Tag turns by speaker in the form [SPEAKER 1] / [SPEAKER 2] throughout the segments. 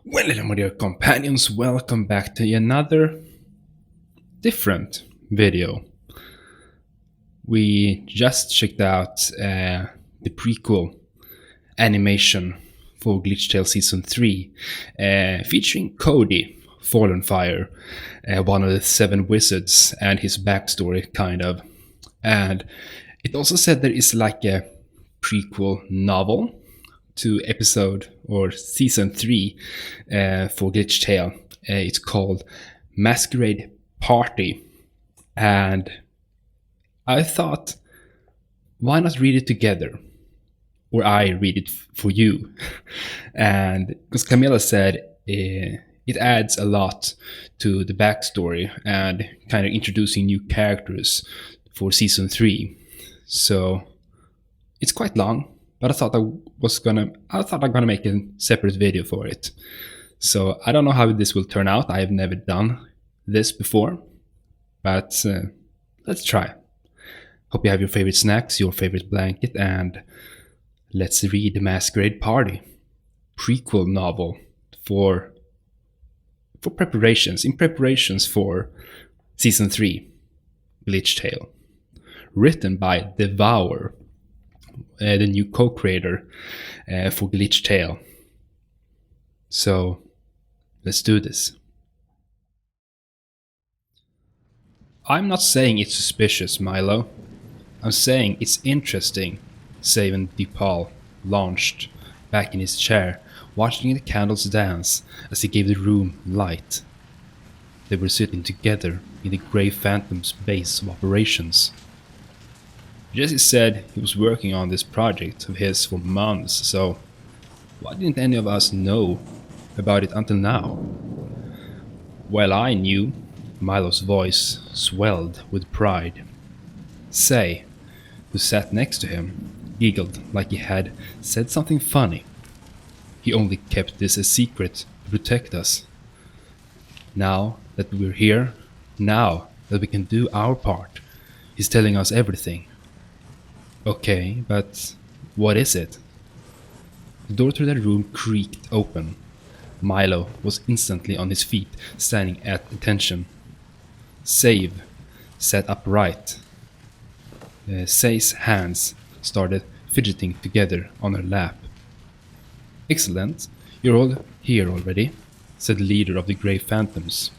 [SPEAKER 1] Well, hello, my dear companions, welcome back to another different video. We just checked out the prequel animation for Glitchtale Season 3, featuring Kody, Fallen Fire, one of the seven wizards, and his backstory, kind of. And it also said there is like a prequel novel to episode or season 3 for Glitchtale. It's called Masquerade Party. And I thought, why not read it together? Or I read it for you. And because Camilla said it adds a lot to the backstory and kind of introducing new characters for season 3. So it's quite long, but I thought I'm gonna make a separate video for it. So I don't know how this will turn out. I have never done this before, but let's try. Hope you have your favorite snacks, your favorite blanket, and let's read the Masquerade Party prequel novel for preparations for season 3, Glitchtale, written by Devour, the new co-creator for Glitchtale. So let's do this. I'm not saying it's suspicious, Milo. I'm saying it's interesting, Savan DePaul launched back in his chair, watching the candles dance as he gave the room light. They were sitting together in the Grey Phantom's base of operations. Jesse said he was working on this project of his for months, so why didn't any of us know about it until now? Well, I knew. Milo's voice swelled with pride. Say, who sat next to him, giggled like he had said something funny. He only kept this a secret to protect us. Now that we're here, now that we can do our part, he's telling us everything. Okay, but what is it? The door to their room creaked open. Milo was instantly on his feet, standing at attention. Save sat upright. Say's hands started fidgeting together on her lap. Excellent, you're all here already, said the leader of the Grey Phantoms.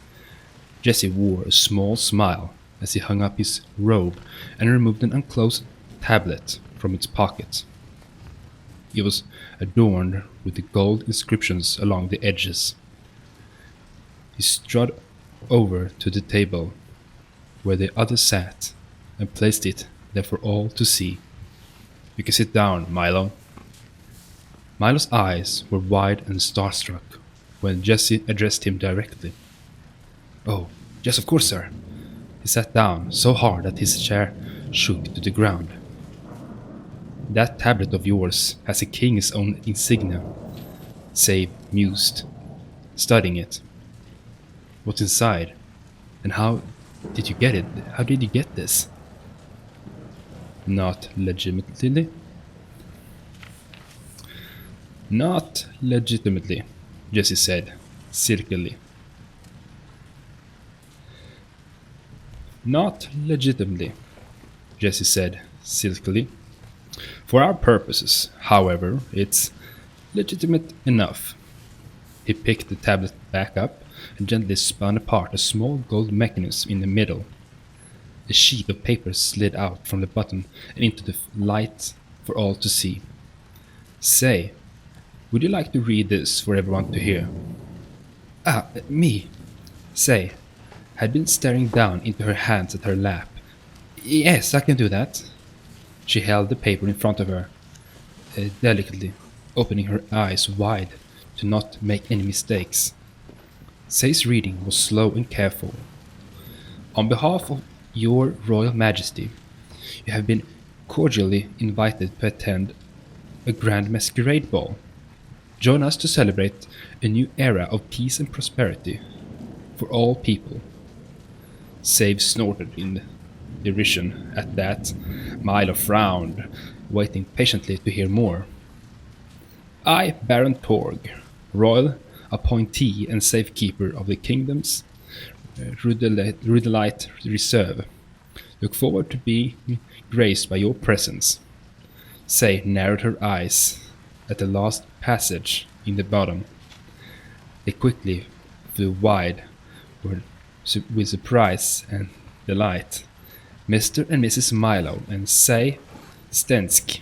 [SPEAKER 1] Jesse wore a small smile as he hung up his robe and removed an unclosed tablet from its pocket. It was adorned with the gold inscriptions along the edges. He strode over to the table where the others sat and placed it there for all to see. You can sit down, Milo. Milo's eyes were wide and starstruck when Jesse addressed him directly. Oh, yes, of course, sir. He sat down so hard that his chair shook to the ground. That tablet of yours has a king's own insignia, Save mused, studying it. What's inside? And how did you get it? How did you get this? Not legitimately. Not legitimately, Jesse said, silkily. Not legitimately, Jesse said, silkily. For our purposes, however, it's legitimate enough. He picked the tablet back up and gently spun apart a small gold mechanism in the middle. A sheet of paper slid out from the button and into the light for all to see. Say, would you like to read this for everyone to hear? Me. Say, had been staring down into her hands at her lap. Yes, I can do that. She held the paper in front of her, delicately, opening her eyes wide to not make any mistakes. Say's reading was slow and careful. On behalf of your Royal Majesty, you have been cordially invited to attend a grand masquerade ball. Join us to celebrate a new era of peace and prosperity for all people. Save snorted in derision at that. Milo frowned, waiting patiently to hear more. I, Baron Torg, Royal appointee and safekeeper of the kingdom's Rudolite Reserve. Look forward to being graced by your presence. Say narrowed her eyes at the last passage in the bottom. They quickly flew wide with surprise and delight. Mr. and Mrs. Milo and Say Stensk.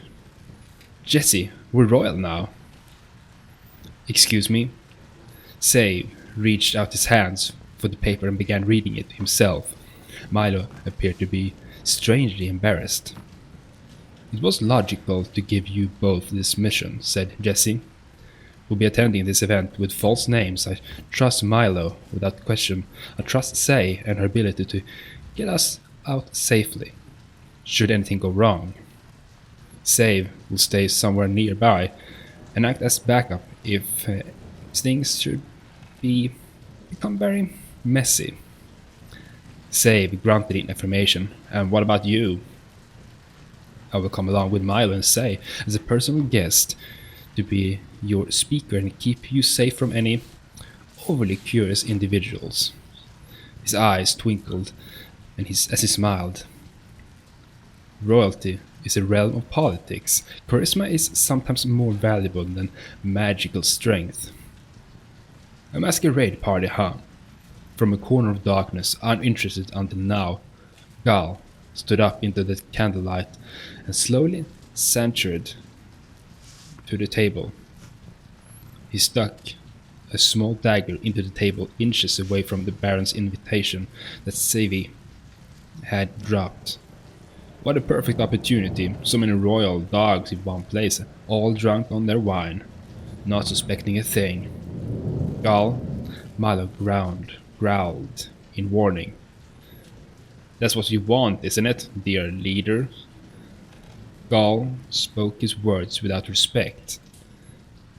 [SPEAKER 1] Jesse, we're royal now. Excuse me. Say reached out his hands for the paper and began reading it himself. Milo appeared to be strangely embarrassed. It was logical to give you both this mission, said Jesse. We'll be attending this event with false names. I trust Milo without question. I trust Say and her ability to get us out safely, should anything go wrong. Say will stay somewhere nearby and act as backup if things should become very messy. Save grunted in affirmation. And what about you? I will come along with Milo and Say as a personal guest to be your speaker and keep you safe from any overly curious individuals. His eyes twinkled as he smiled. Royalty is a realm of politics. Charisma is sometimes more valuable than magical strength. A masquerade party, huh? From a corner of darkness, uninterested until now, Gal stood up into the candlelight and slowly sauntered to the table. He stuck a small dagger into the table inches away from the Baron's invitation that Savvy had dropped. What a perfect opportunity, so many royal dogs in one place, all drunk on their wine, not suspecting a thing. Gal, Milo growled in warning. That's what you want, isn't it, dear leader? Gal spoke his words without respect.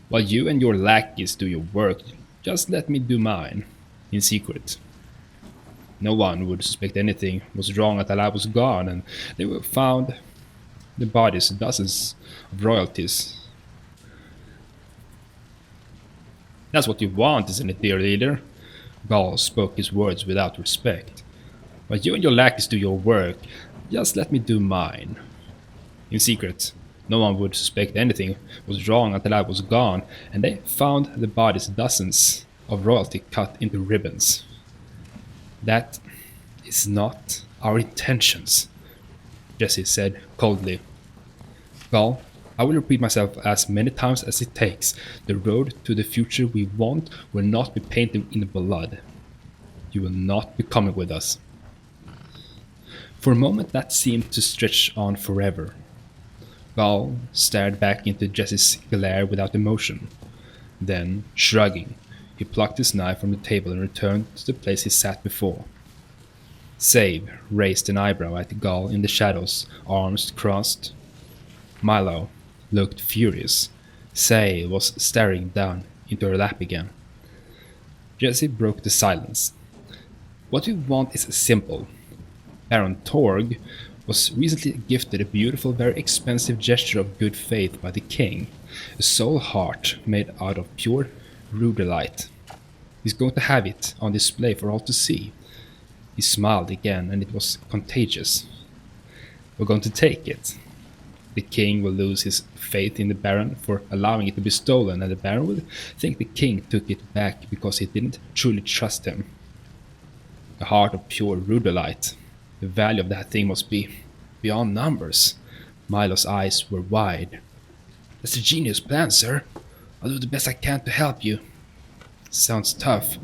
[SPEAKER 1] While you and your lackeys do your work, just let me do mine, in secret. No one would suspect anything was wrong until I was gone, and they were found the bodies of dozens of royalties. That's what you want, isn't it, dear leader? Gal spoke his words without respect. While you and your lackeys do your work, just let me do mine. In secret, no one would suspect anything was wrong until I was gone, and they found the bodies dozens of royalty cut into ribbons. That is not our intentions, Jesse said coldly. Gal, I will repeat myself as many times as it takes. The road to the future we want will not be painted in blood. You will not be coming with us. For a moment that seemed to stretch on forever. Gal stared back into Jesse's glare without emotion. Then, shrugging, he plucked his knife from the table and returned to the place he sat before. Save raised an eyebrow at Gal in the shadows, arms crossed. Milo looked furious. Say was staring down into her lap again. Jesse broke the silence. What we want is simple. Baron Torg was recently gifted a beautiful, very expensive gesture of good faith by the king, a soul heart made out of pure rudolite. He's going to have it on display for all to see. He smiled again, and it was contagious. We're going to take it. The king will lose his faith in the Baron for allowing it to be stolen, and the Baron will think the king took it back because he didn't truly trust him. A heart of pure rudolite. The value of that thing must be beyond numbers. Milo's eyes were wide. That's a genius plan, sir. I'll do the best I can to help you. Sounds tough.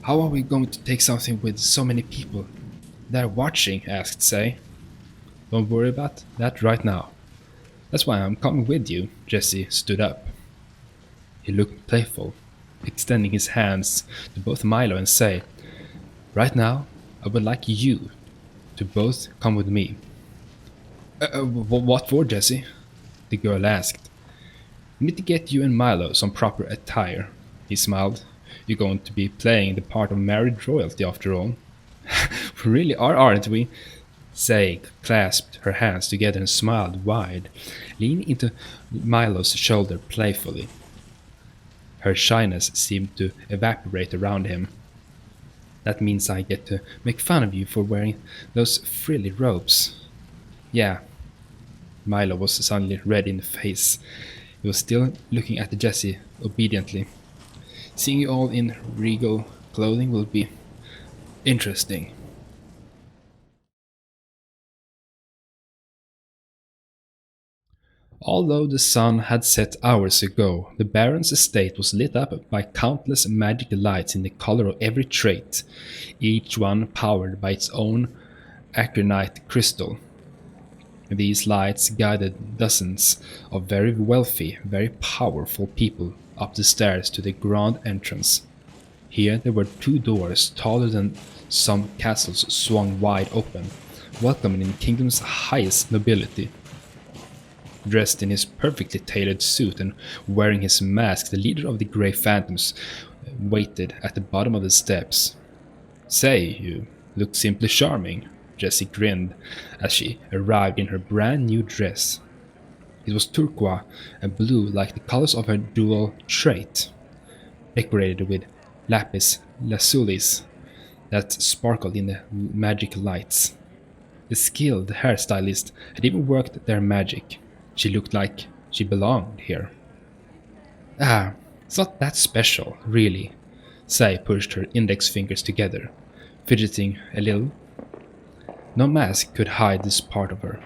[SPEAKER 1] How are we going to take something with so many people? They're watching, asked Say. Don't worry about that right now. That's why I'm coming with you. Jesse stood up. He looked playful, extending his hands to both Milo and Say. Right now, I would like you to both come with me. What for, Jesse? The girl asked. We need to get you and Milo some proper attire. He smiled. You're going to be playing the part of married royalty after all. We really are, aren't we? Say clasped her hands together and smiled wide, leaning into Milo's shoulder playfully. Her shyness seemed to evaporate around him. That means I get to make fun of you for wearing those frilly robes. Yeah, Milo was suddenly red in the face. He was still looking at Jesse obediently. Seeing you all in regal clothing will be interesting. Although the sun had set hours ago, the Baron's estate was lit up by countless magic lights in the color of every trait, each one powered by its own acronite crystal. These lights guided dozens of very wealthy, very powerful people up the stairs to the grand entrance. Here there were two doors taller than some castles swung wide open, welcoming the kingdom's highest nobility. Dressed in his perfectly tailored suit and wearing his mask, the leader of the Grey Phantoms waited at the bottom of the steps. "Say, you look simply charming," Jessie grinned as she arrived in her brand new dress. It was turquoise and blue like the colors of her dual trait, decorated with lapis lazulis that sparkled in the magic lights. The skilled hairstylist had even worked their magic. She looked like she belonged here. "Ah, it's not that special, really." Sai pushed her index fingers together, fidgeting a little. No mask could hide this part of her.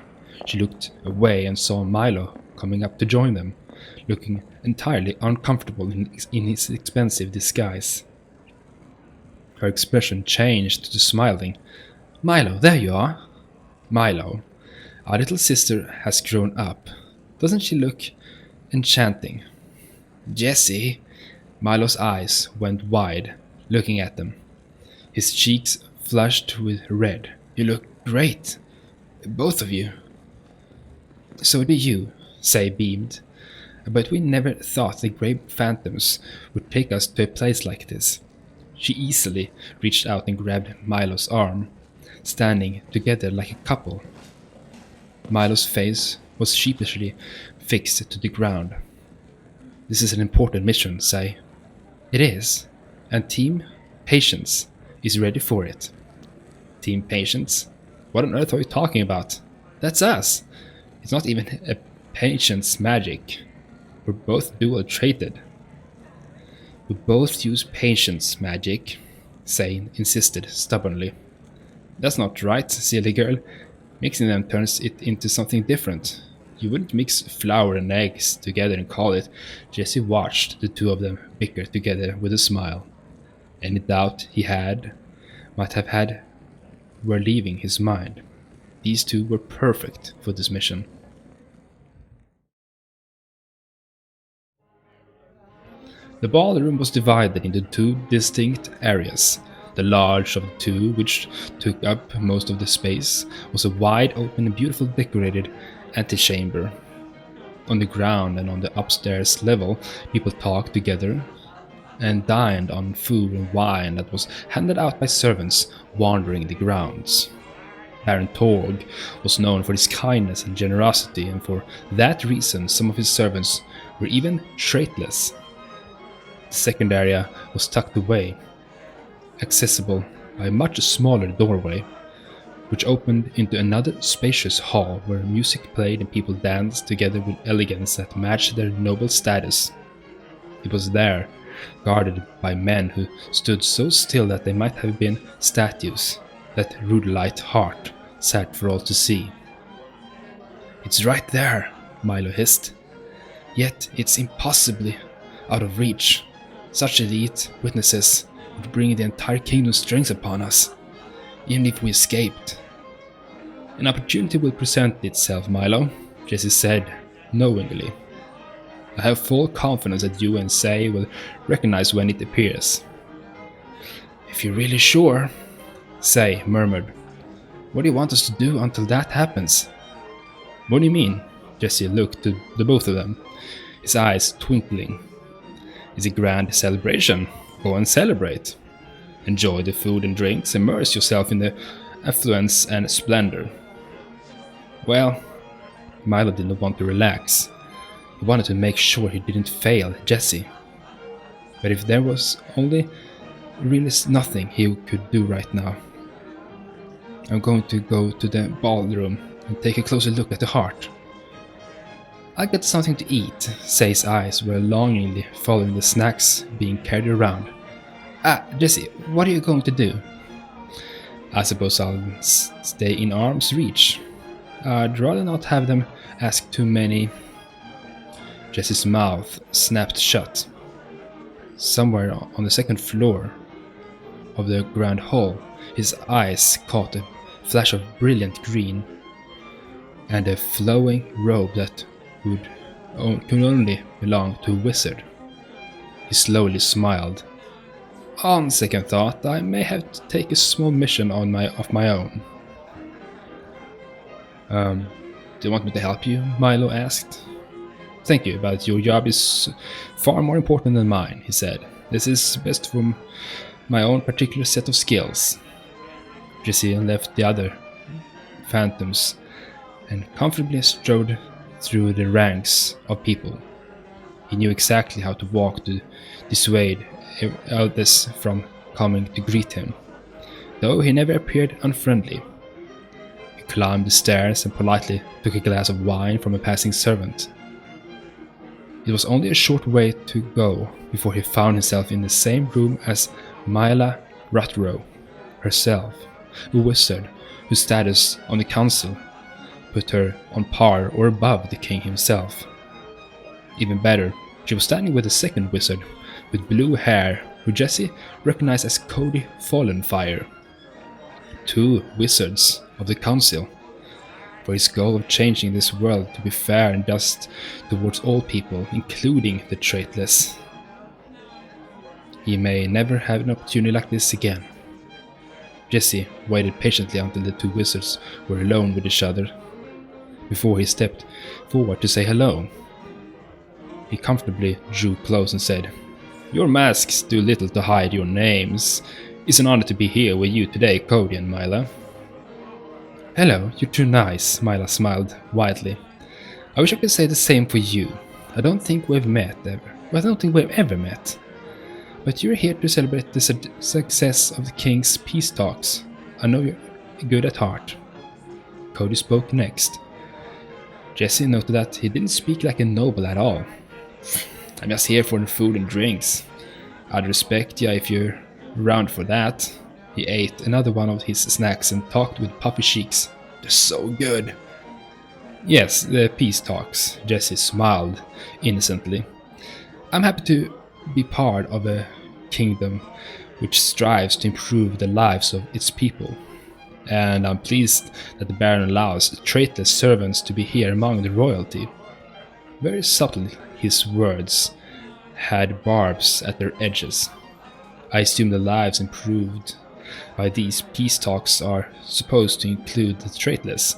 [SPEAKER 1] She looked away and saw Milo coming up to join them, looking entirely uncomfortable in his expensive disguise. Her expression changed to smiling. "Milo, there you are!" "Milo, our little sister has grown up. Doesn't she look enchanting?" "Jessie!" Milo's eyes went wide, looking at them. His cheeks flushed with red. "You look great. Both of you." "So do you," Say beamed. "But we never thought the Grey Phantoms would take us to a place like this." She easily reached out and grabbed Milo's arm, standing together like a couple. Milo's face was sheepishly fixed to the ground. "This is an important mission, Say." "It is, and Team Patience is ready for it." "Team Patience? What on earth are you talking about?" "That's us. It's not even a patience magic. We're both dual traded." "We both use patience magic," Say insisted stubbornly. "That's not right, silly girl. Mixing them turns it into something different. You wouldn't mix flour and eggs together and call it." Jesse watched the two of them bicker together with a smile. Any doubt he might have had, were leaving his mind. These two were perfect for this mission. The ballroom was divided into two distinct areas. The large of the two, which took up most of the space, was a wide open and beautifully decorated antechamber. On the ground and on the upstairs level, people talked together and dined on food and wine that was handed out by servants wandering the grounds. Baron Torg was known for his kindness and generosity, and for that reason some of his servants were even traitless. The second area was tucked away, accessible by a much smaller doorway, which opened into another spacious hall where music played and people danced together with elegance that matched their noble status. It was there, guarded by men who stood so still that they might have been statues, that Rudolite Hart sat for all to see. "It's right there," Milo hissed. "Yet it's impossibly out of reach. Such elite witnesses would bring the entire kingdom's strength upon us, even if we escaped." "An opportunity will present itself, Milo," Jesse said knowingly. "I have full confidence that you and Say will recognize when it appears." "If you're really sure," Say murmured. "What do you want us to do until that happens?" "What do you mean?" Jesse looked to the both of them, his eyes twinkling. "It's a grand celebration. Go and celebrate. Enjoy the food and drinks, immerse yourself in the affluence and splendor." Well, Milo didn't want to relax. He wanted to make sure he didn't fail Jesse. But if there was only really nothing he could do right now. I'm going to go to the ballroom and take a closer look at the heart. I got something to eat. Say's eyes were longingly following the snacks being carried around. Jesse, what are you going to do? I suppose I'll stay in arm's reach. I'd rather not have them ask too many. Jesse's mouth snapped shut. Somewhere on the second floor of the grand hall, his eyes caught a flash of brilliant green and a flowing robe that could only belong to a wizard. He slowly smiled. On second thought, I may have to take a small mission of my own. Do you want me to help you? Milo asked. Thank you, but your job is far more important than mine, he said. This is best for my own particular set of skills. Jesse left the other phantoms and comfortably strode through the ranks of people. He knew exactly how to walk to dissuade others from coming to greet him, though he never appeared unfriendly. He climbed the stairs and politely took a glass of wine from a passing servant. It was only a short way to go before he found himself in the same room as Mila Rutrow herself, a wizard whose status on the council put her on par or above the king himself. Even better, she was standing with a second wizard with blue hair who Jesse recognized as Kody Fallenfire. Two wizards of the council, for his goal of changing this world to be fair and just towards all people, including the traitless. He may never have an opportunity like this again. Jesse waited patiently until the two wizards were alone with each other before he stepped forward to say hello. He comfortably drew close and said, "Your masks do little to hide your names. It's an honor to be here with you today, Kody and Mila." "Hello, you're too nice," Mila smiled widely. "I wish I could say the same for you. I don't think we've ever met. But you're here to celebrate the success of the King's peace talks. I know you're good at heart." Kody spoke next. Jesse noted that he didn't speak like a noble at all. "I'm just here for the food and drinks. I'd respect ya if you're around for that." He ate another one of his snacks and talked with puffy cheeks. "They're so good." "Yes, the peace talks," Jesse smiled innocently. "I'm happy to be part of a kingdom which strives to improve the lives of its people. And I'm pleased that the Baron allows traitless servants to be here among the royalty." Very subtle, his words had barbs at their edges. I assume the lives improved by these peace talks are supposed to include the traitless.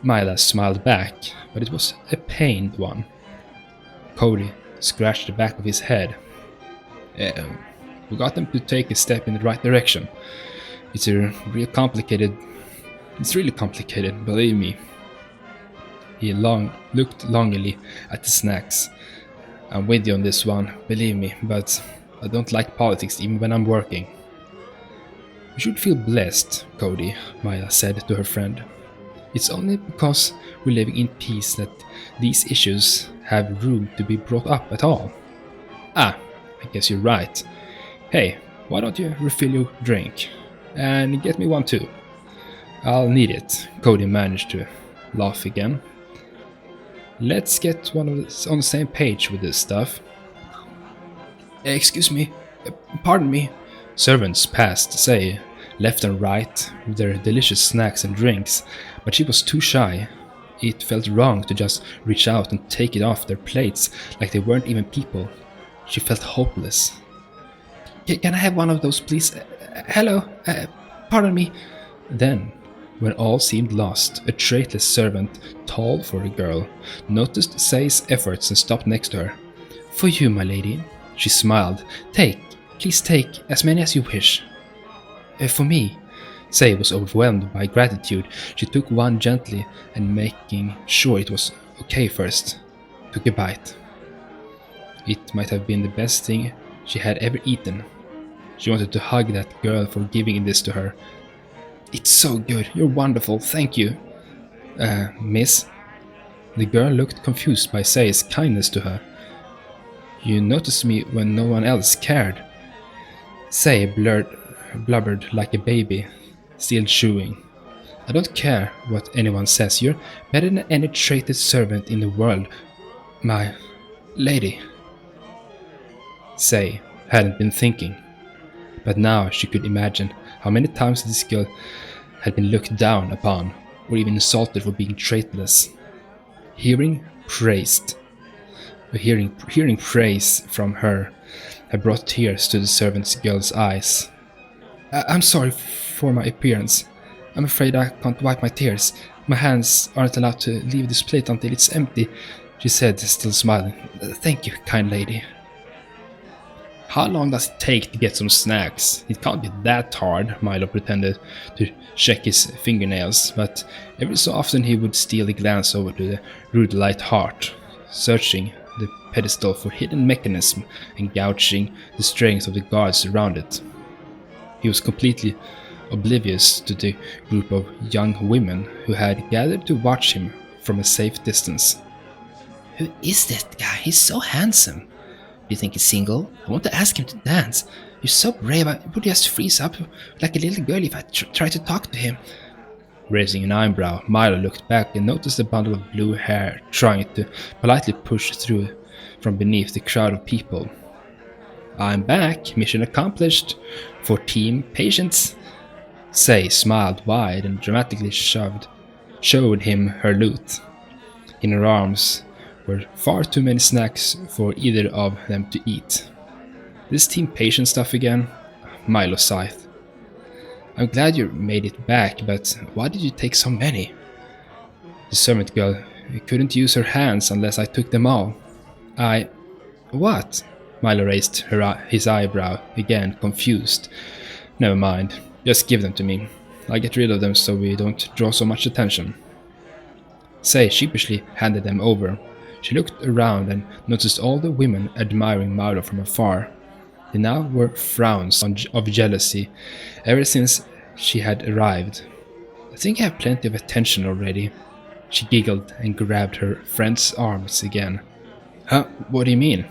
[SPEAKER 1] Mila smiled back, but it was a pained one. Kody scratched the back of his head. We got them to take a step in the right direction. It's really complicated, believe me." He looked longingly at the snacks. "I'm with you on this one, believe me, but I don't like politics even when I'm working." "You should feel blessed, Kody," Mila said to her friend. "It's only because we're living in peace that these issues have room to be brought up at all." "I guess you're right. Hey, why don't you refill your drink? And get me one too." "I'll need it." Kody managed to laugh again. "Let's get one of us on the same page with this stuff." "Excuse me, pardon me." Servants passed, say, left and right with their delicious snacks and drinks, but she was too shy. It felt wrong to just reach out and take it off their plates like they weren't even people. She felt hopeless. "Can I have one of those, please? Hello, pardon me." Then, when all seemed lost, a traitless servant, tall for a girl, noticed Say's efforts and stopped next to her. "For you, my lady." She smiled. Please take as many as you wish." For me." Say was overwhelmed by gratitude. She took one gently and making sure it was okay first, took a bite. It might have been the best thing she had ever eaten. She wanted to hug that girl for giving this to her. It's so good, you're wonderful, thank you. Miss? The girl looked confused by Say's kindness to her. You noticed me when no one else cared. Say blubbered like a baby, still chewing. I don't care what anyone says, you're better than any traded servant in the world, my lady. Say hadn't been thinking, but now she could imagine how many times this girl had been looked down upon or even insulted for being traitless. Hearing praised, hearing praise from her had brought tears to the servant girl's eyes. I'm sorry for my appearance. I'm afraid I can't wipe my tears. My hands aren't allowed to leave this plate until it's empty, she said, still smiling. Thank you, kind lady. How long does it take to get some snacks? It can't be that hard, Milo pretended to check his fingernails, but every so often he would steal a glance over to the rude light heart, searching the pedestal for hidden mechanism and gouging the strength of the guards around it. He was completely oblivious to the group of young women who had gathered to watch him from a safe distance. Who is that guy? He's so handsome. Do you think he's single? I want to ask him to dance. You're so brave, I would just freeze up like a little girl if I tried to talk to him. Raising an eyebrow, Milo looked back and noticed a bundle of blue hair trying to politely push through from beneath the crowd of people. I'm back, mission accomplished. For Team Patience. Say smiled wide and dramatically showed him her loot. In her arms were far too many snacks for either of them to eat. This Team Patience stuff again? Milo sighed. I'm glad you made it back, but why did you take so many? The servant girl couldn't use her hands unless I took them all. What? Milo raised his eyebrow, again confused. Never mind, just give them to me. I'll get rid of them so we don't draw so much attention. Say sheepishly handed them over. She looked around and noticed all the women admiring Milo from afar. There now were frowns of jealousy ever since she had arrived. I think I have plenty of attention already. She giggled and grabbed her friend's arms again. Huh? What do you mean?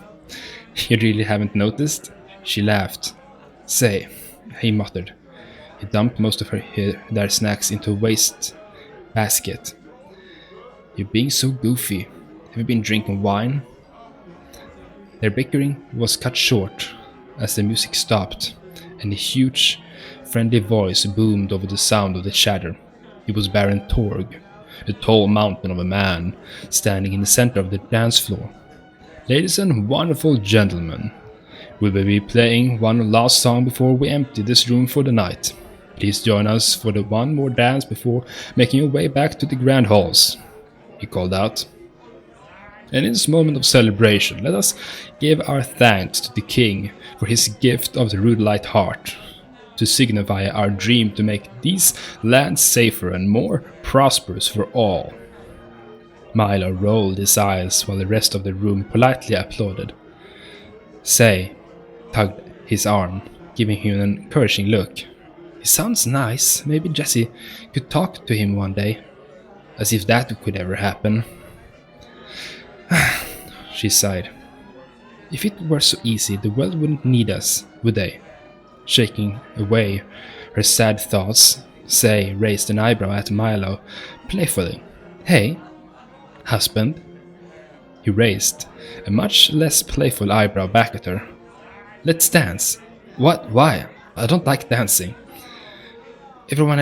[SPEAKER 1] You really haven't noticed? She laughed. Say, he muttered. He dumped most of their snacks into a waste basket. You're being so goofy. Have you been drinking wine? Their bickering was cut short as the music stopped, and a huge, friendly voice boomed over the sound of the chatter. It was Baron Torg, a tall mountain of a man, standing in the center of the dance floor. Ladies and wonderful gentlemen, we will be playing one last song before we empty this room for the night. Please join us for the one more dance before making your way back to the grand halls, he called out. And in this moment of celebration, let us give our thanks to the king for his gift of the rude light heart, to signify our dream to make these lands safer and more prosperous for all. Milo rolled his eyes while the rest of the room politely applauded. Say tugged his arm, giving him an encouraging look. He sounds nice. Maybe Jesse could talk to him one day. As if that could ever happen. She sighed. If it were so easy, the world wouldn't need us, would they? Shaking away her sad thoughts, Say raised an eyebrow at Milo, playfully. Hey, husband? He raised a much less playful eyebrow back at her. Let's dance. What? Why? I don't like dancing. Everyone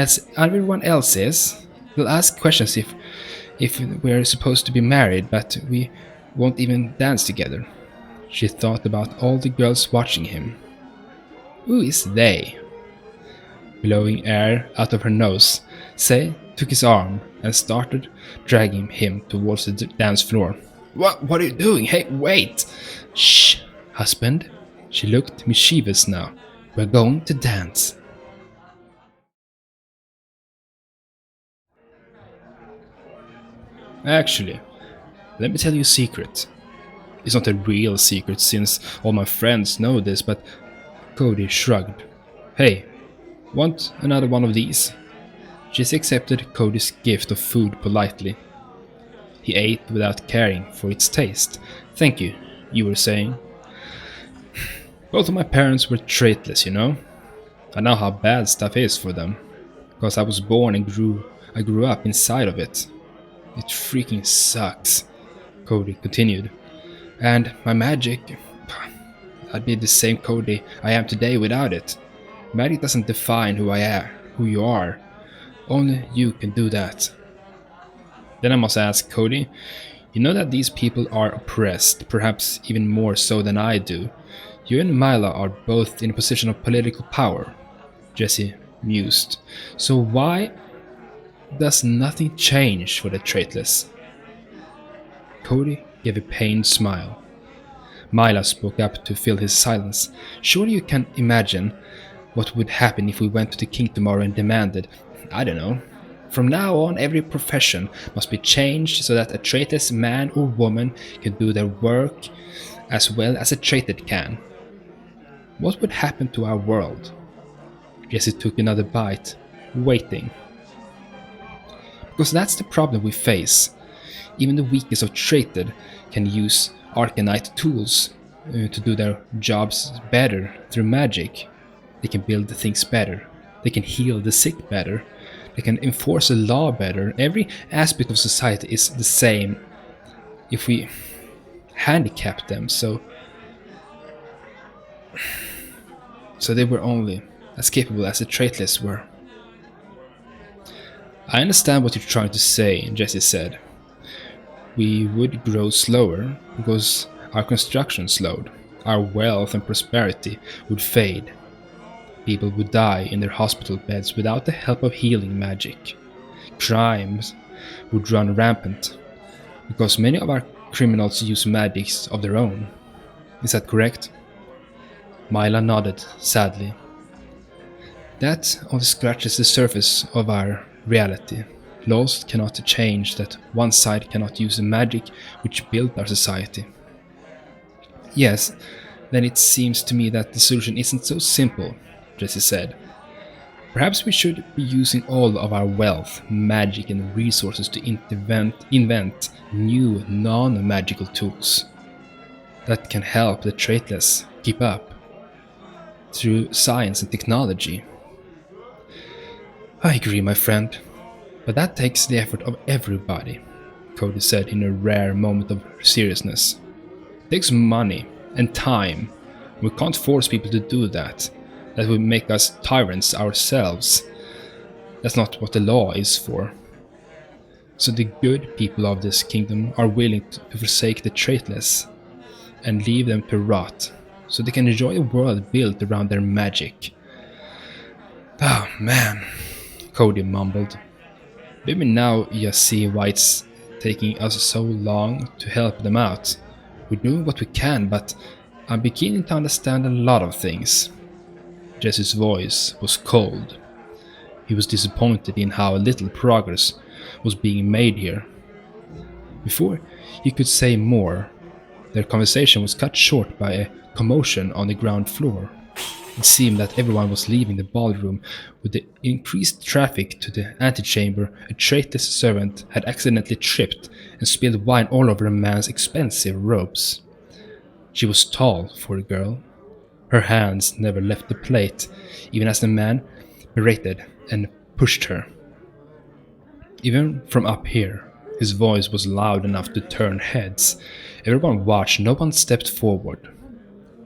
[SPEAKER 1] else is. They'll ask questions if we're supposed to be married, but we won't even dance together. She thought about all the girls watching him. Who is they? Blowing air out of her nose, Say took his arm and started dragging him towards the dance floor. What are you doing? Hey, wait! Shh, husband. She looked mischievous now. We're going to dance. Actually, let me tell you a secret. It's not a real secret since all my friends know this, but Kody shrugged. Hey, want another one of these? Jesse accepted Cody's gift of food politely. He ate without caring for its taste. Thank you, you were saying. Both of my parents were traitless, you know? I know how bad stuff is for them, because I was born and I grew up inside of it. It freaking sucks, Kody continued. And my magic, I'd be the same Kody I am today without it. Magic doesn't define who I am, who you are. Only you can do that. Then I must ask Kody, you know that these people are oppressed, perhaps even more so than I do. You and Mila are both in a position of political power. Jesse mused. So why does nothing change for the traitless? Kody gave a pained smile. Mila spoke up to fill his silence. Surely you can imagine what would happen if we went to the king tomorrow and demanded, I don't know, from now on every profession must be changed so that a traitless man or woman can do their work as well as a traited can. What would happen to our world? Jesse took another bite, waiting. Because that's the problem we face. Even the weakest of traited can use Arcanite tools to do their jobs better through magic. They can build the things better. They can heal the sick better. They can enforce a law better. Every aspect of society is the same if we handicap them, so they were only as capable as the traitless were. I understand what you're trying to say, Jesse said. We would grow slower because our construction slowed. Our wealth and prosperity would fade. People would die in their hospital beds without the help of healing magic. Crimes would run rampant because many of our criminals use magics of their own. Is that correct? Mila nodded sadly. That only scratches the surface of our reality. Laws cannot change that one side cannot use the magic which built our society. Yes, then it seems to me that the solution isn't so simple, Jesse said. Perhaps we should be using all of our wealth, magic and resources to invent new non-magical tools that can help the traitless keep up through science and technology. I agree, my friend, but that takes the effort of everybody, Kody said in a rare moment of seriousness. It takes money and time. We can't force people to do that. That would make us tyrants ourselves. That's not what the law is for. So the good people of this kingdom are willing to forsake the traitless and leave them to rot, so they can enjoy a world built around their magic. Oh man, Kody mumbled. Maybe now you see why it's taking us so long to help them out. We're doing what we can, but I'm beginning to understand a lot of things. Jesse's voice was cold. He was disappointed in how little progress was being made here. Before he could say more, their conversation was cut short by a commotion on the ground floor. It seemed that everyone was leaving the ballroom. With the increased traffic to the antechamber, a traitorous servant had accidentally tripped and spilled wine all over a man's expensive robes. She was tall for a girl. Her hands never left the plate, even as the man berated and pushed her. Even from up here, his voice was loud enough to turn heads. Everyone watched, no one stepped forward.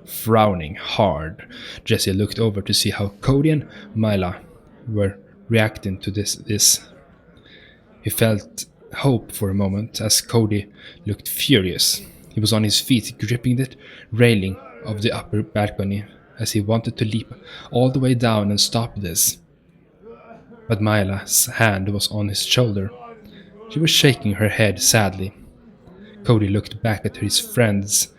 [SPEAKER 1] Frowning hard, Jesse looked over to see how Kody and Mila were reacting to this. He felt hope for a moment as Kody looked furious. He was on his feet, gripping the railing of the upper balcony as he wanted to leap all the way down and stop this. But Mila's hand was on his shoulder. She was shaking her head sadly. Kody looked back at his friends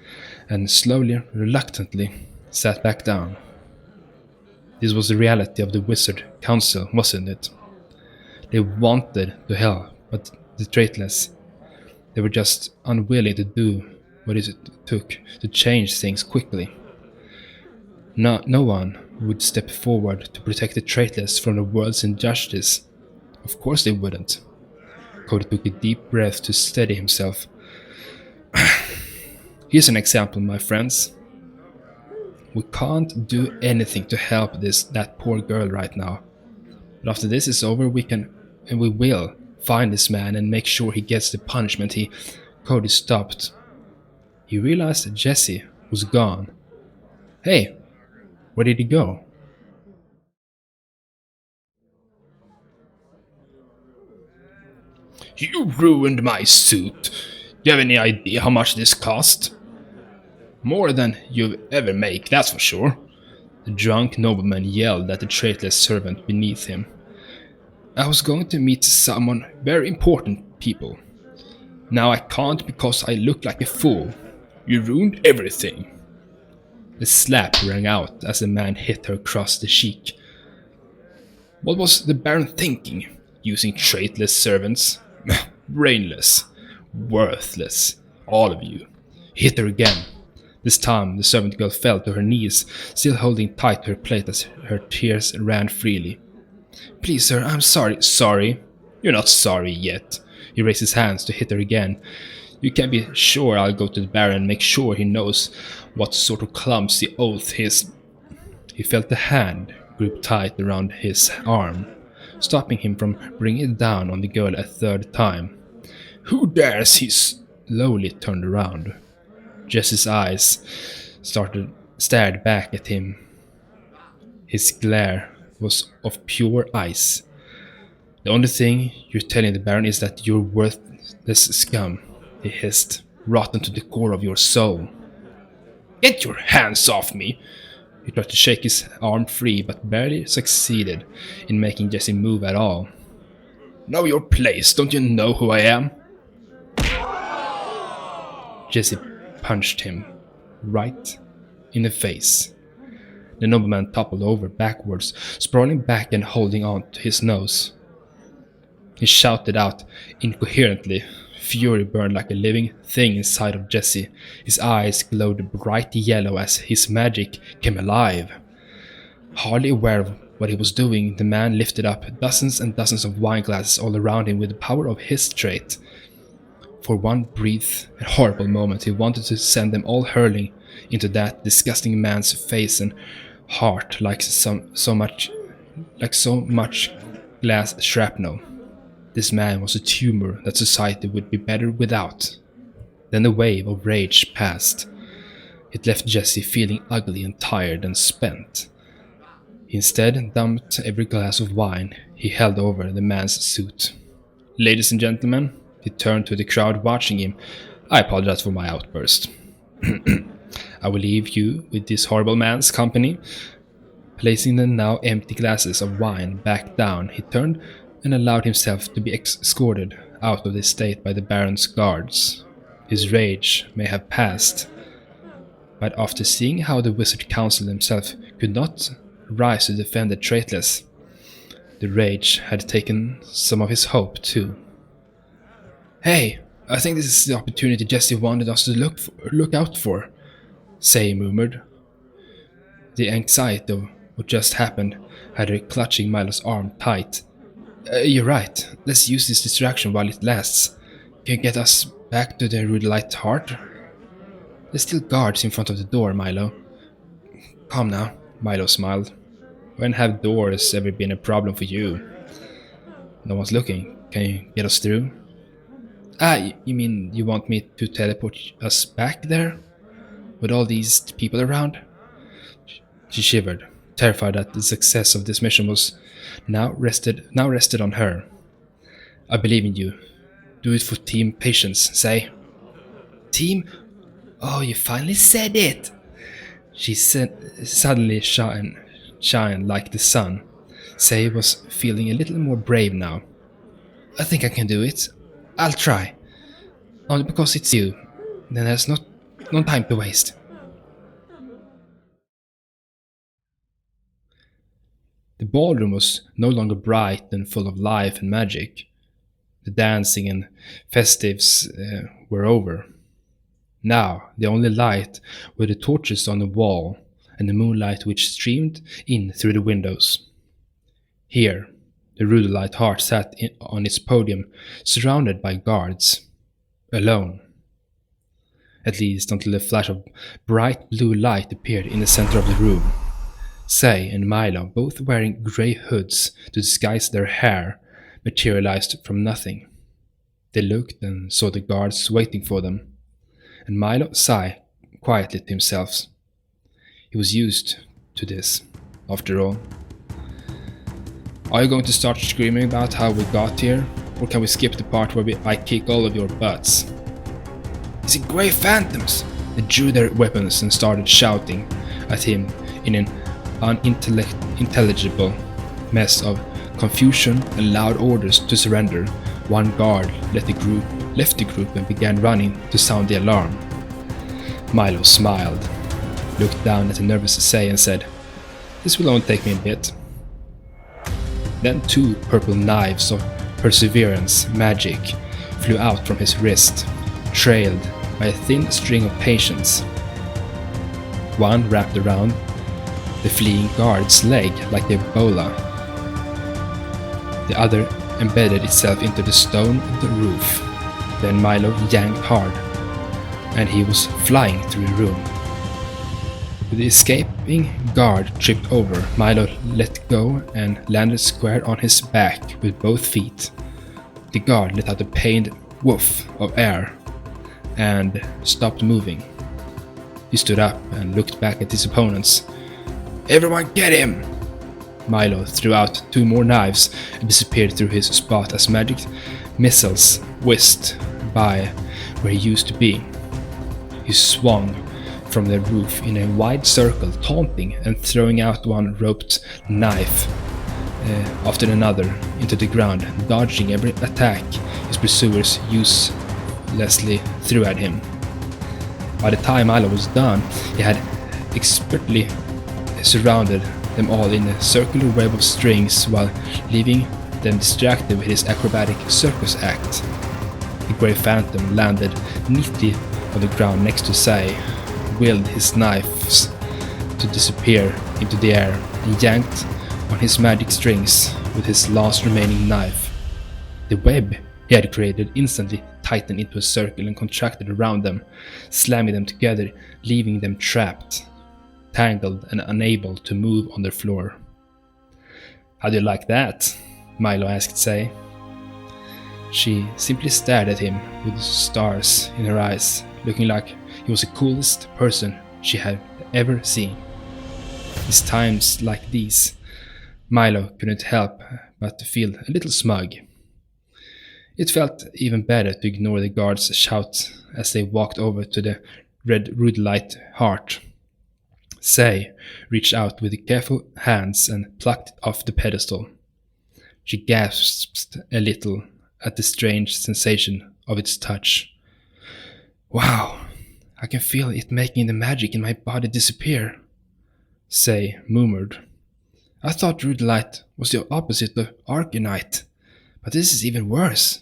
[SPEAKER 1] and slowly, reluctantly, sat back down. This was the reality of the Wizard Council, wasn't it? They wanted to help, but the traitless, they were just unwilling to do what it took to change things quickly. No one would step forward to protect the traitless from the world's injustice. Of course they wouldn't. Kody took a deep breath to steady himself. Here's an example, my friends. We can't do anything to help that poor girl right now. But after this is over, we will find this man and make sure he gets the punishment he. Kody stopped. He realized that Jesse was gone. Hey, where did he go? You ruined my suit. Do you have any idea how much this cost? More than you'll ever make, that's for sure. The drunk nobleman yelled at the traitless servant beneath him. I was going to meet someone very important, people. Now I can't because I look like a fool. You ruined everything. A slap rang out as the man hit her across the cheek. What was the Baron thinking? Using traitless servants? Brainless. Worthless. All of you. He hit her again. This time the servant girl fell to her knees, still holding tight to her plate as her tears ran freely. Please, sir, I'm sorry. Sorry? You're not sorry yet. He raised his hands to hit her again. You can be sure I'll go to the Baron and make sure he knows what sort of clumsy oath his. He felt the hand grip tight around his arm, stopping him from bringing it down on the girl a third time. Who dares? He slowly turned around. Jesse's eyes stared back at him. His glare was of pure ice. The only thing you're telling the Baron is that you're worthless scum, he hissed, rotten to the core of your soul. Get your hands off me! He tried to shake his arm free, but barely succeeded in making Jesse move at all. Know your place, don't you know who I am? Jesse punched him right in the face. The nobleman toppled over backwards, sprawling back and holding on to his nose. He shouted out incoherently. Fury burned like a living thing inside of Jesse. His eyes glowed bright yellow as his magic came alive. Hardly aware of what he was doing, the man lifted up dozens and dozens of wine glasses all around him with the power of his trait. For one brief and horrible moment, he wanted to send them all hurling into that disgusting man's face and heart like so much glass shrapnel. This man was a tumor that society would be better without. Then the wave of rage passed. It left Jesse feeling ugly and tired and spent. He instead dumped every glass of wine he held over the man's suit. Ladies and gentlemen, he turned to the crowd watching him. I apologize for my outburst. I will leave you with this horrible man's company. Placing the now empty glasses of wine back down, he turned and allowed himself to be escorted out of the estate by the Baron's guards. His rage may have passed, but after seeing how the Wizard Council themselves could not rise to defend the traitless, the rage had taken some of his hope too. Hey, I think this is the opportunity Jesse wanted us to look out for, Say murmured. The anxiety of what just happened had her clutching Milo's arm tight. You're right. Let's use this distraction while it lasts. Can you get us back to the Rudolite Heart? There's still guards in front of the door, Milo. Calm now, Milo smiled. When have doors ever been a problem for you? No one's looking. Can you get us through? You mean you want me to teleport us back there? With all these people around? She shivered, terrified that the success of this mission was now rested on her. I believe in you. Do it for Team Patience, Say. Team? Oh, you finally said it! She suddenly shined like the sun. Say was feeling a little more brave now. I think I can do it. I'll try. Only because it's you. Then there's no time to waste. The ballroom was no longer bright and full of life and magic. The dancing and festives were over. Now the only light were the torches on the wall and the moonlight which streamed in through the windows. Here, the rudolite heart sat on its podium, surrounded by guards, alone. At least until a flash of bright blue light appeared in the center of the room. Say and Milo, both wearing grey hoods to disguise their hair, materialized from nothing. They looked and saw the guards waiting for them, and Milo sighed quietly to himself. He was used to this, after all. Are you going to start screaming about how we got here, or can we skip the part where I kick all of your butts? Is it grey phantoms? They drew their weapons and started shouting at him in an unintelligible mess of confusion and loud orders to surrender. One guard left the group and began running to sound the alarm. Milo smiled, looked down at the nervous Say and said, "This will only take me a bit." Then 2 purple knives of perseverance magic flew out from his wrist, trailed by a thin string of patience. One wrapped around the fleeing guard's leg like a bola. The other embedded itself into the stone of the roof. Then Milo yanked hard, and he was flying through the room. With the escaping guard tripped over, Milo let go and landed square on his back with both feet. The guard let out a pained woof of air and stopped moving. He stood up and looked back at his opponents. "Everyone get him!" Milo threw out 2 more knives and disappeared through his spot as magic missiles whisked by where he used to be. He swung from the roof in a wide circle, taunting and throwing out one roped knife after another into the ground, dodging every attack his pursuers uselessly threw at him. By the time Milo was done, he had expertly surrounded them all in a circular web of strings while leaving them distracted with his acrobatic circus act. The grey phantom landed neatly on the ground next to Sai, willed his knives to disappear into the air, and yanked on his magic strings with his last remaining knife. The web he had created instantly tightened into a circle and contracted around them, slamming them together, leaving them trapped, tangled and unable to move on their floor. "How do you like that?" Milo asked Say. She simply stared at him with stars in her eyes, looking like he was the coolest person she had ever seen. It's times like these, Milo couldn't help but to feel a little smug. It felt even better to ignore the guards' shout as they walked over to the red rudolite heart. Say reached out with careful hands and plucked it off the pedestal. She gasped a little at the strange sensation of its touch. "Wow, I can feel it making the magic in my body disappear," Say murmured. "I thought rudolite was the opposite of arcanite, but this is even worse.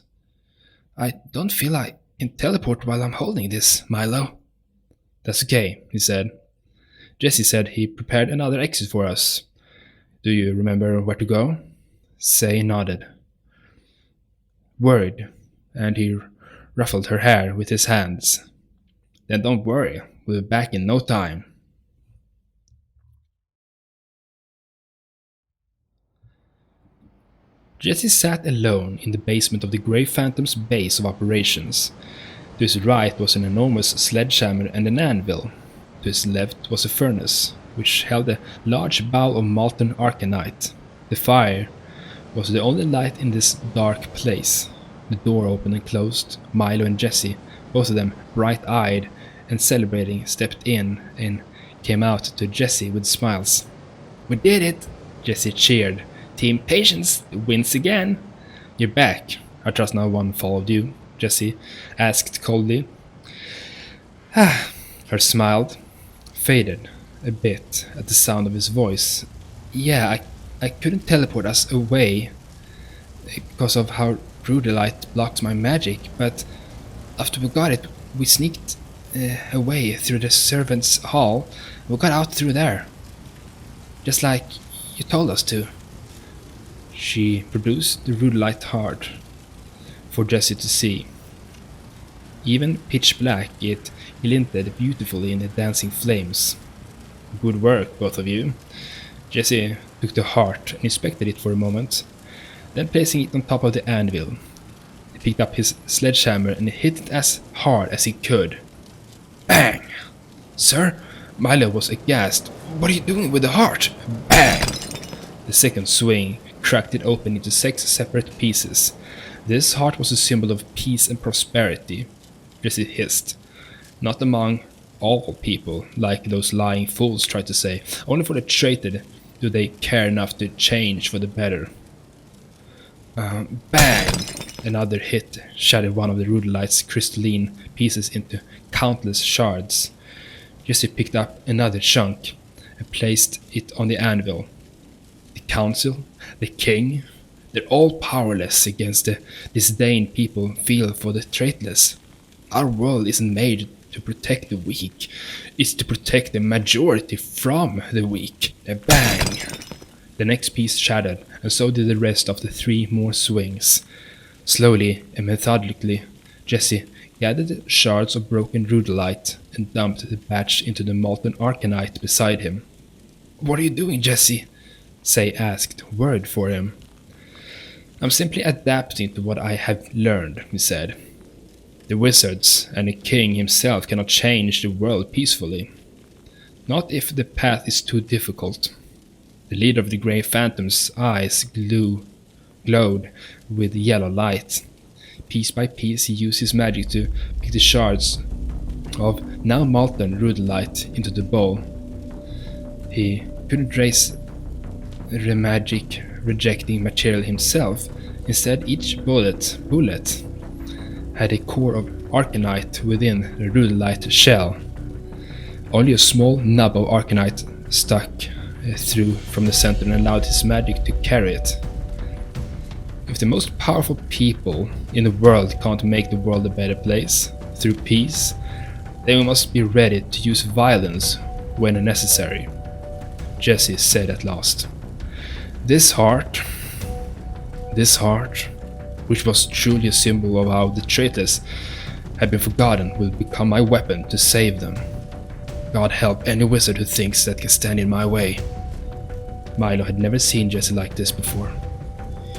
[SPEAKER 1] I don't feel I can teleport while I'm holding this, Milo." "That's okay," he said. "Jesse said he prepared another exit for us. Do you remember where to go?" Say nodded. Worried, and he ruffled her hair with his hands. "Then don't worry, we'll be back in no time." Jesse sat alone in the basement of the Grey Phantom's base of operations. To his right was an enormous sledgehammer and an anvil. To his left was a furnace, which held a large bowl of molten arcanite. The fire was the only light in this dark place. The door opened and closed. Milo and Jesse, both of them bright-eyed and celebrating, stepped in and came out to Jesse with smiles. "We did it!" Jesse cheered. "Team Patience wins again!" "You're back. I trust no one followed you?" Jesse asked coldly. Her smile faded a bit at the sound of his voice. "Yeah, I couldn't teleport us away because of how rudolite blocked my magic, but after we got it, we sneaked a way through the servants' hall. We got out through there. Just like you told us to. She produced the rudelight heart for Jesse to see. Even pitch black, it glinted beautifully in the dancing flames. Good work, both of you. Jesse took the heart and inspected it for a moment, then placing it on top of the anvil. He picked up his sledgehammer and hit it as hard as he could. Bang! Sir, Milo was aghast. What are you doing with the heart? Bang! The second swing cracked it open into 6 separate pieces. This heart was a symbol of peace and prosperity, Jesse hissed. Not among all people, like those lying fools tried to say. Only for the traitor do they care enough to change for the better. Bang! Another hit shattered one of the rudelight's crystalline pieces into countless shards. Jesse picked up another chunk and placed it on the anvil. The council, the king, they're all powerless against the disdain people feel for the traitorless. Our world isn't made to protect the weak. It's to protect the majority from the weak. A bang! The next piece shattered, and so did the rest of the 3 more swings. Slowly and methodically, Jesse gathered the shards of broken rudolite and dumped the batch into the molten arcanite beside him. What are you doing, Jesse? Say asked, worried for him. I'm simply adapting to what I have learned, he said. The wizards and the king himself cannot change the world peacefully. Not if the path is too difficult. The leader of the Grey Phantom's eyes glowed with yellow light. Piece by piece he used his magic to pick the shards of now molten rudolite into the bowl. He couldn't raise the magic rejecting material himself. Instead, each bullet had a core of arcanite within the rudolite shell. Only a small nub of arcanite stuck through from the center and allowed his magic to carry it. If the most powerful people in the world can't make the world a better place through peace, then we must be ready to use violence when necessary, Jesse said at last. This heart, which was truly a symbol of how the traitors had been forgotten, will become my weapon to save them. God help any wizard who thinks that can stand in my way. Milo had never seen Jesse like this before.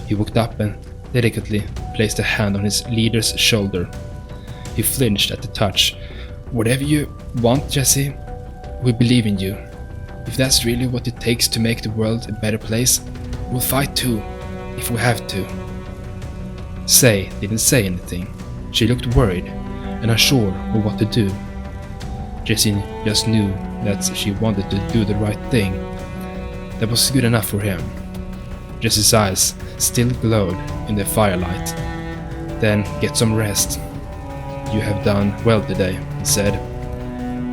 [SPEAKER 1] He walked up and delicately placed a hand on his leader's shoulder. He flinched at the touch. Whatever you want, Jesse, we believe in you. If that's really what it takes to make the world a better place, we'll fight too, if we have to. Say didn't say anything. She looked worried and unsure of what to do. Jesse just knew that she wanted to do the right thing. That was good enough for him. Jesse's eyes still glowed in the firelight. Then get some rest. You have done well today, he said.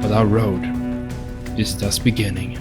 [SPEAKER 1] But our road is just beginning.